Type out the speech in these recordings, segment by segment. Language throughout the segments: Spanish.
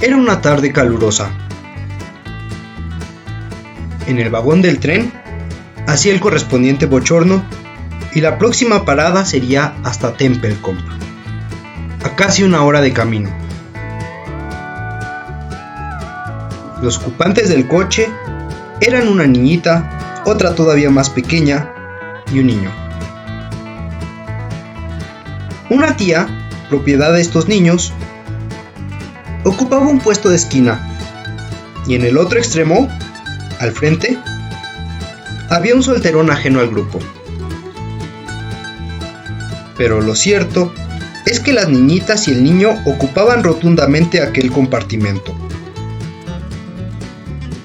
Era una tarde calurosa. En el vagón del tren hacía el correspondiente bochorno y la próxima parada sería hasta Templecombe, a casi una hora de camino. Los ocupantes del coche eran una niñita, otra todavía más pequeña y un niño. Una tía, propiedad de estos niños, ocupaba un puesto de esquina y en el otro extremo, al frente, había un solterón ajeno al grupo. Pero lo cierto es que las niñitas y el niño ocupaban rotundamente aquel compartimento.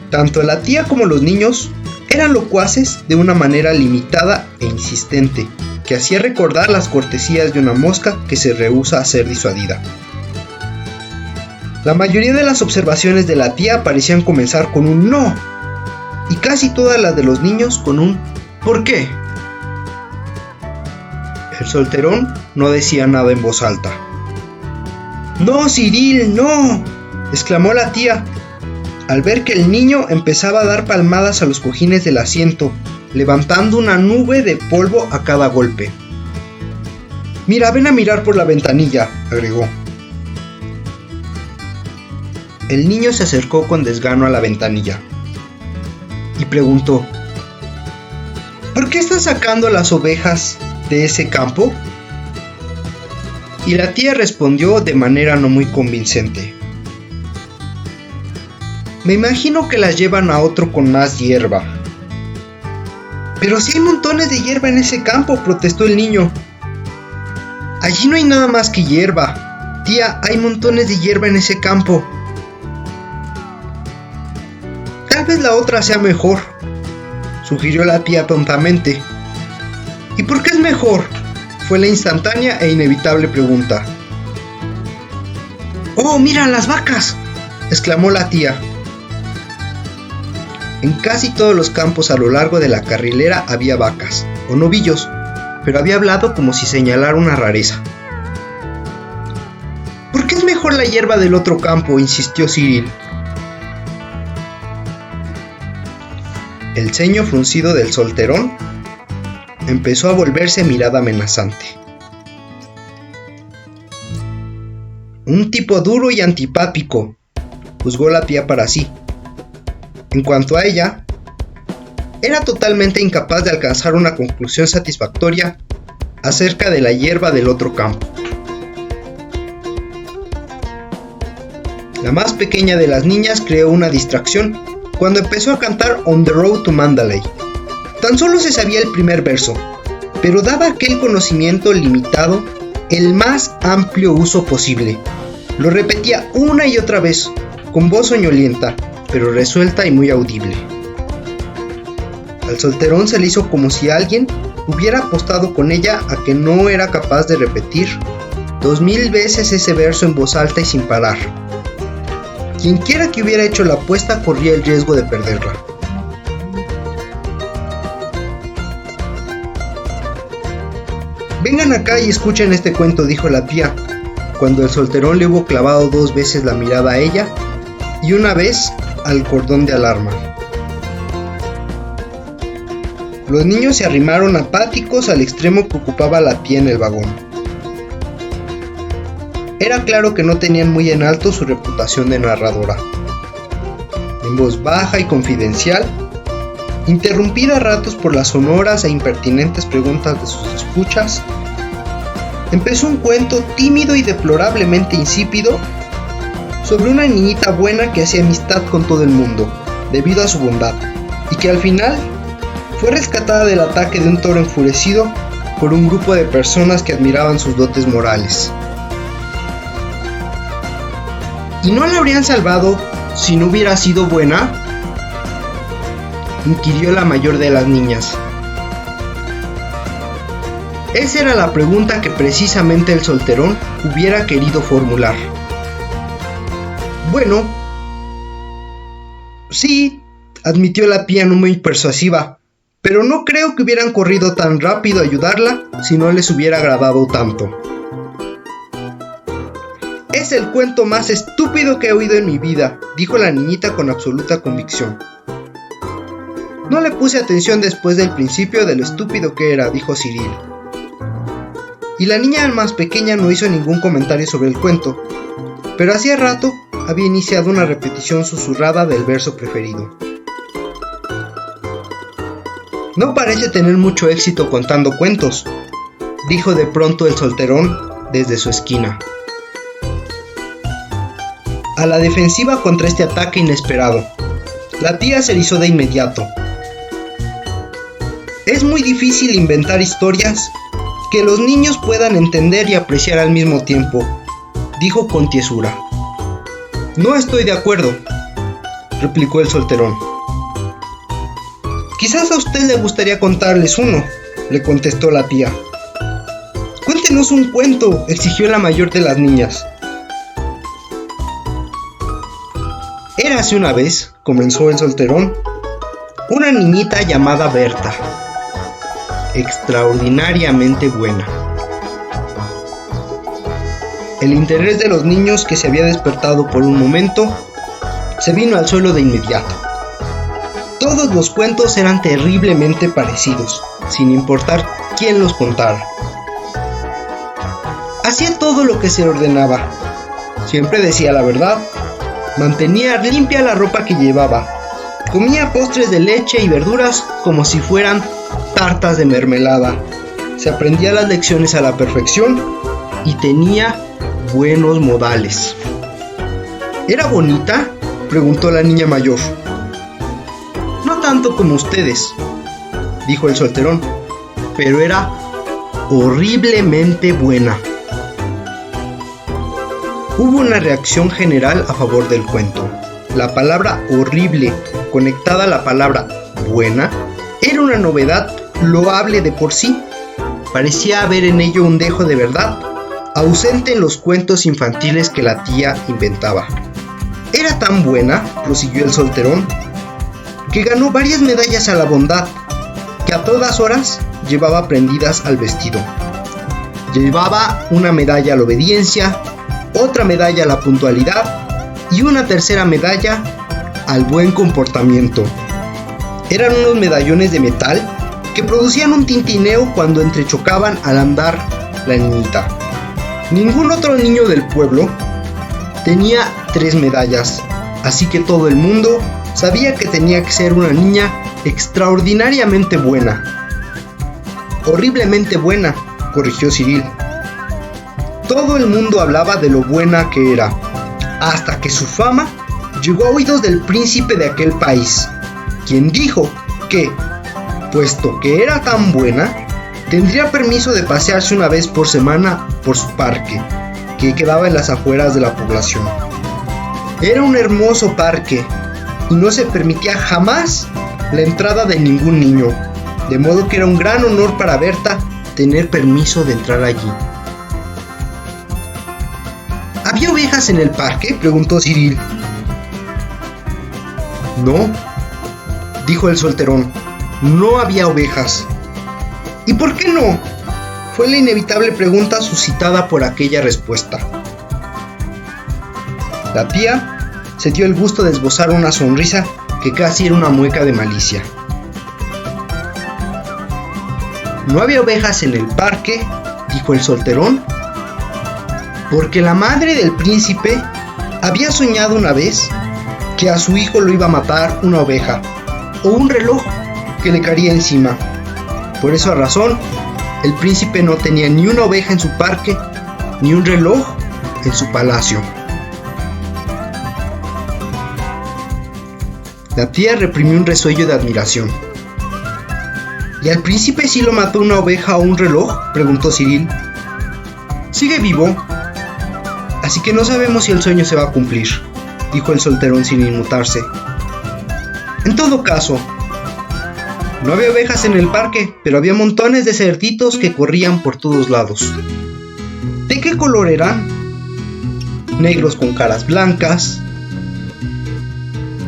Tanto la tía como los niños eran locuaces de una manera limitada e insistente, que hacía recordar las cortesías de una mosca que se rehúsa a ser disuadida. La mayoría de las observaciones de la tía parecían comenzar con un no, y casi todas las de los niños con un ¿por qué? El solterón no decía nada en voz alta. ¡No, Cyril, no!, exclamó la tía, al ver que el niño empezaba a dar palmadas a los cojines del asiento, levantando una nube de polvo a cada golpe. «Mira, ven a mirar por la ventanilla», agregó. El niño se acercó con desgano a la ventanilla y preguntó: «¿Por qué estás sacando las ovejas de ese campo?». Y la tía respondió de manera no muy convincente: «Me imagino que las llevan a otro con más hierba». «Pero si hay montones de hierba en ese campo», protestó el niño. «Allí no hay nada más que hierba. Tía, hay montones de hierba en ese campo». «Tal vez la otra sea mejor», sugirió la tía tontamente. «¿Y por qué es mejor?», fue la instantánea e inevitable pregunta. «¡Oh, mira las vacas!», exclamó la tía. En casi todos los campos a lo largo de la carrilera había vacas, o novillos, pero había hablado como si señalara una rareza. «¿Por qué es mejor la hierba del otro campo?», insistió Cyril. El ceño fruncido del solterón empezó a volverse mirada amenazante. «Un tipo duro y antipático», juzgó la tía para sí. En cuanto a ella, era totalmente incapaz de alcanzar una conclusión satisfactoria acerca de la hierba del otro campo. La más pequeña de las niñas creó una distracción cuando empezó a cantar On the Road to Mandalay. Tan solo se sabía el primer verso, pero daba a aquel conocimiento limitado el más amplio uso posible. Lo repetía una y otra vez, con voz soñolienta, pero resuelta y muy audible. Al solterón se le hizo como si alguien hubiera apostado con ella a que no era capaz de repetir 2000 veces ese verso en voz alta y sin parar. Quienquiera que hubiera hecho la apuesta corría el riesgo de perderla. «Vengan acá y escuchen este cuento», dijo la tía, cuando el solterón le hubo clavado 2 veces la mirada a ella y una vez al cordón de alarma. Los niños se arrimaron apáticos al extremo que ocupaba la tía en el vagón. Era claro que no tenían muy en alto su reputación de narradora. En voz baja y confidencial, interrumpida a ratos por las sonoras e impertinentes preguntas de sus escuchas, empezó un cuento tímido y deplorablemente insípido sobre una niñita buena que hacía amistad con todo el mundo, debido a su bondad, y que al final fue rescatada del ataque de un toro enfurecido por un grupo de personas que admiraban sus dotes morales. ¿Y no la habrían salvado si no hubiera sido buena?, inquirió la mayor de las niñas. Esa era la pregunta que precisamente el solterón hubiera querido formular. «Bueno, sí», admitió la tía no muy persuasiva, «pero no creo que hubieran corrido tan rápido a ayudarla si no les hubiera agradado tanto». Es el cuento más estúpido que he oído en mi vida, dijo la niñita con absoluta convicción. No le puse atención después del principio de lo estúpido que era, dijo Cyril. Y la niña más pequeña no hizo ningún comentario sobre el cuento, pero hacía rato había iniciado una repetición susurrada del verso preferido. No parece tener mucho éxito contando cuentos, dijo de pronto el solterón desde su esquina. A la defensiva contra este ataque inesperado, la tía se erizó de inmediato. Es muy difícil inventar historias que los niños puedan entender y apreciar al mismo tiempo, dijo con tiesura. No estoy de acuerdo, replicó el solterón. Quizás a usted le gustaría contarles uno, le contestó la tía. Cuéntenos un cuento, exigió la mayor de las niñas. Érase una vez, comenzó el solterón, una niñita llamada Berta, extraordinariamente buena. El interés de los niños, que se había despertado por un momento, se vino al suelo de inmediato. Todos los cuentos eran terriblemente parecidos, sin importar quién los contara. Hacía todo lo que se ordenaba. Siempre decía la verdad. Mantenía limpia la ropa que llevaba. Comía postres de leche y verduras como si fueran tartas de mermelada. Se aprendía las lecciones a la perfección y tenía buenos modales. ¿Era bonita?, preguntó la niña mayor. No tanto como ustedes, dijo el solterón, pero era horriblemente buena. Hubo una reacción general a favor del cuento. La palabra horrible conectada a la palabra buena era una novedad loable de por sí. Parecía haber en ello un dejo de verdad, ausente en los cuentos infantiles que la tía inventaba. Era tan buena, prosiguió el solterón, que ganó varias medallas a la bondad, que a todas horas llevaba prendidas al vestido. Llevaba una medalla a la obediencia, otra medalla a la puntualidad y una tercera medalla al buen comportamiento. Eran unos medallones de metal que producían un tintineo cuando entrechocaban al andar la niñita. Ningún otro niño del pueblo tenía 3 medallas, así que todo el mundo sabía que tenía que ser una niña extraordinariamente buena. Horriblemente buena, corrigió Cyril. Todo el mundo hablaba de lo buena que era, hasta que su fama llegó a oídos del príncipe de aquel país, quien dijo que, puesto que era tan buena, tendría permiso de pasearse una vez por semana por su parque, que quedaba en las afueras de la población. Era un hermoso parque, y no se permitía jamás la entrada de ningún niño, de modo que era un gran honor para Berta tener permiso de entrar allí. ¿Había ovejas en el parque?, preguntó Cyril. No, dijo el solterón, no había ovejas. ¿Y por qué no?, fue la inevitable pregunta suscitada por aquella respuesta. La tía se dio el gusto de esbozar una sonrisa que casi era una mueca de malicia. No había ovejas en el parque, dijo el solterón, porque la madre del príncipe había soñado una vez que a su hijo lo iba a matar una oveja o un reloj que le caería encima. Por esa razón, el príncipe no tenía ni una oveja en su parque ni un reloj en su palacio. La tía reprimió un resuello de admiración. ¿Y al príncipe sí lo mató una oveja o un reloj?, preguntó Cyril. Sigue vivo, así que no sabemos si el sueño se va a cumplir, dijo el solterón sin inmutarse. En todo caso, no había ovejas en el parque, pero había montones de cerditos que corrían por todos lados. ¿De qué color eran? Negros con caras blancas,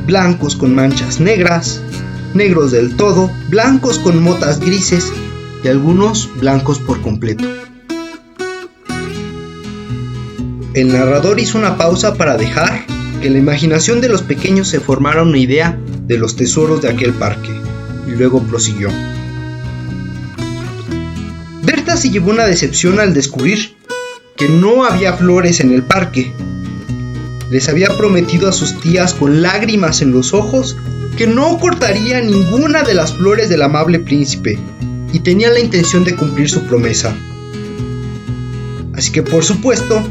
blancos con manchas negras, negros del todo, blancos con motas grises y algunos blancos por completo. el narrador hizo una pausa para dejar que la imaginación de los pequeños se formara una idea de los tesoros de aquel parque, y luego prosiguió. Berta se llevó una decepción al descubrir que no había flores en el parque. Les había prometido a sus tías con lágrimas en los ojos que no cortaría ninguna de las flores del amable príncipe, y tenía la intención de cumplir su promesa. Así que, por supuesto,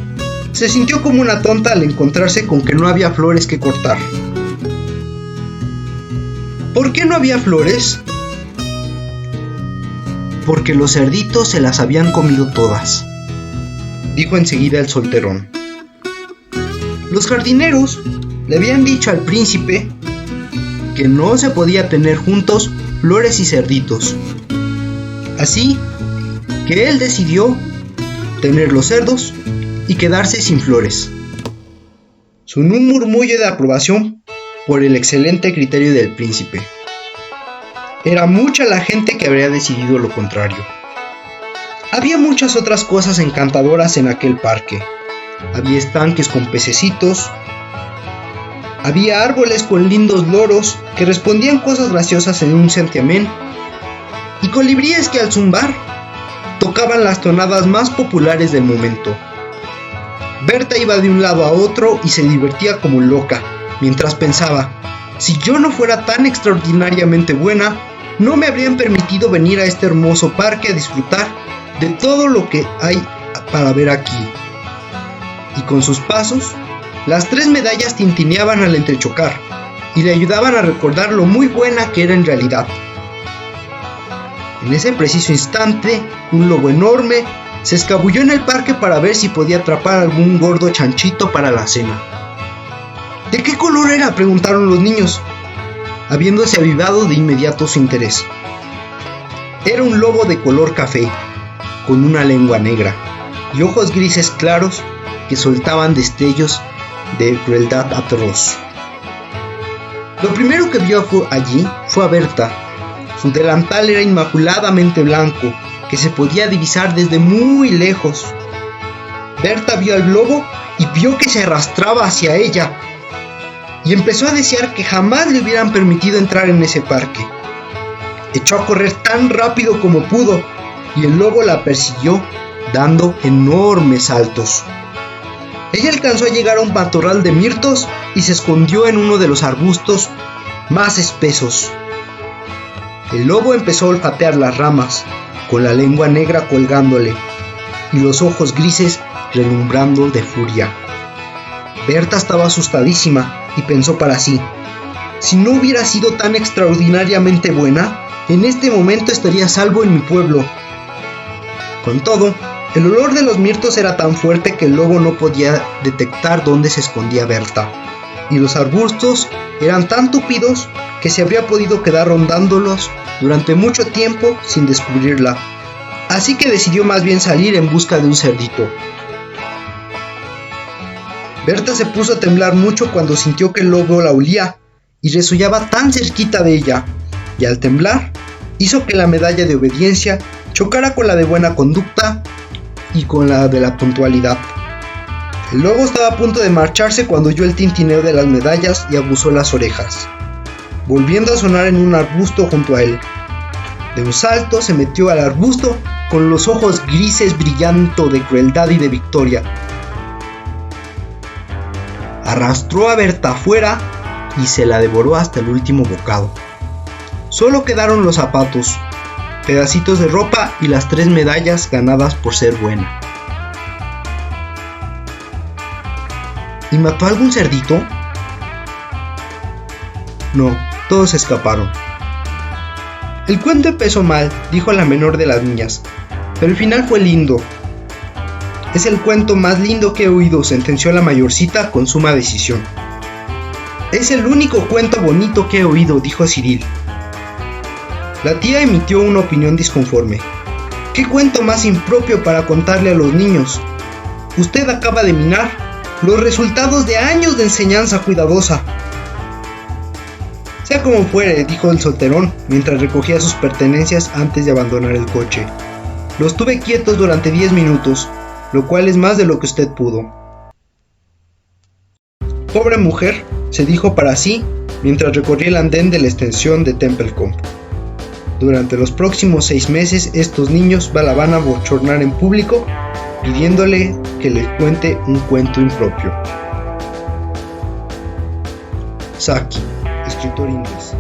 se sintió como una tonta al encontrarse con que no había flores que cortar. ¿Por qué no había flores? Porque los cerditos se las habían comido todas, dijo enseguida el solterón. Los jardineros le habían dicho al príncipe que no se podía tener juntos flores y cerditos. Así que él decidió tener los cerdos y quedarse sin flores. Sonó un murmullo de aprobación por el excelente criterio del príncipe. Era mucha la gente que habría decidido lo contrario. Había muchas otras cosas encantadoras en aquel parque. Había estanques con pececitos, había árboles con lindos loros que respondían cosas graciosas en un santiamén, y colibríes que al zumbar tocaban las tonadas más populares del momento. Berta iba de un lado a otro y se divertía como loca, mientras pensaba, si yo no fuera tan extraordinariamente buena, no me habrían permitido venir a este hermoso parque a disfrutar de todo lo que hay para ver aquí. Y con sus pasos, las 3 medallas tintineaban al entrechocar y le ayudaban a recordar lo muy buena que era en realidad. En ese preciso instante, un lobo enorme se escabulló en el parque para ver si podía atrapar algún gordo chanchito para la cena. ¿De qué color era?, preguntaron los niños, habiéndose avivado de inmediato su interés. Era un lobo de color café, con una lengua negra y ojos grises claros que soltaban destellos de crueldad atroz. Lo primero que vio allí fue a Berta. Su delantal era inmaculadamente blanco, que se podía divisar desde muy lejos. Berta vio al lobo y vio que se arrastraba hacia ella, y empezó a desear que jamás le hubieran permitido entrar en ese parque. Echó a correr tan rápido como pudo, y el lobo la persiguió, dando enormes saltos. Ella alcanzó a llegar a un matorral de mirtos y se escondió en uno de los arbustos más espesos. El lobo empezó a olfatear las ramas, con la lengua negra colgándole, y los ojos grises relumbrando de furia. Berta estaba asustadísima y pensó para sí, si no hubiera sido tan extraordinariamente buena, en este momento estaría a salvo en mi pueblo. Con todo, el olor de los mirtos era tan fuerte que el lobo no podía detectar dónde se escondía Berta, y los arbustos eran tan tupidos que se habría podido quedar rondándolos durante mucho tiempo sin descubrirla. Así que decidió más bien salir en busca de un cerdito. Berta se puso a temblar mucho cuando sintió que el lobo la olía y resollaba tan cerquita de ella, y al temblar hizo que la medalla de obediencia chocara con la de buena conducta y con la de la puntualidad. El lobo estaba a punto de marcharse cuando oyó el tintineo de las medallas y aguzó las orejas, volviendo a sonar en un arbusto junto a él. De un salto se metió al arbusto con los ojos grises brillando de crueldad y de victoria. Arrastró a Berta afuera y se la devoró hasta el último bocado. Solo quedaron los zapatos, pedacitos de ropa y las 3 medallas ganadas por ser buena. ¿Y mató a algún cerdito? No, todos escaparon. El cuento empezó mal, dijo la menor de las niñas, pero el final fue lindo. Es el cuento más lindo que he oído, sentenció la mayorcita con suma decisión. Es el único cuento bonito que he oído, dijo Cyril. La tía emitió una opinión disconforme. ¿Qué cuento más impropio para contarle a los niños? Usted acaba de minar los resultados de años de enseñanza cuidadosa. Sea como fuere, dijo el solterón mientras recogía sus pertenencias antes de abandonar el coche. Los tuve quietos durante 10 minutos, lo cual es más de lo que usted pudo. Pobre mujer, se dijo para sí mientras recorría el andén de la extensión de Templecombe. Durante los próximos 6 meses estos niños la van a bochornar en público pidiéndole que le cuente un cuento impropio. Saki, escritor inglés.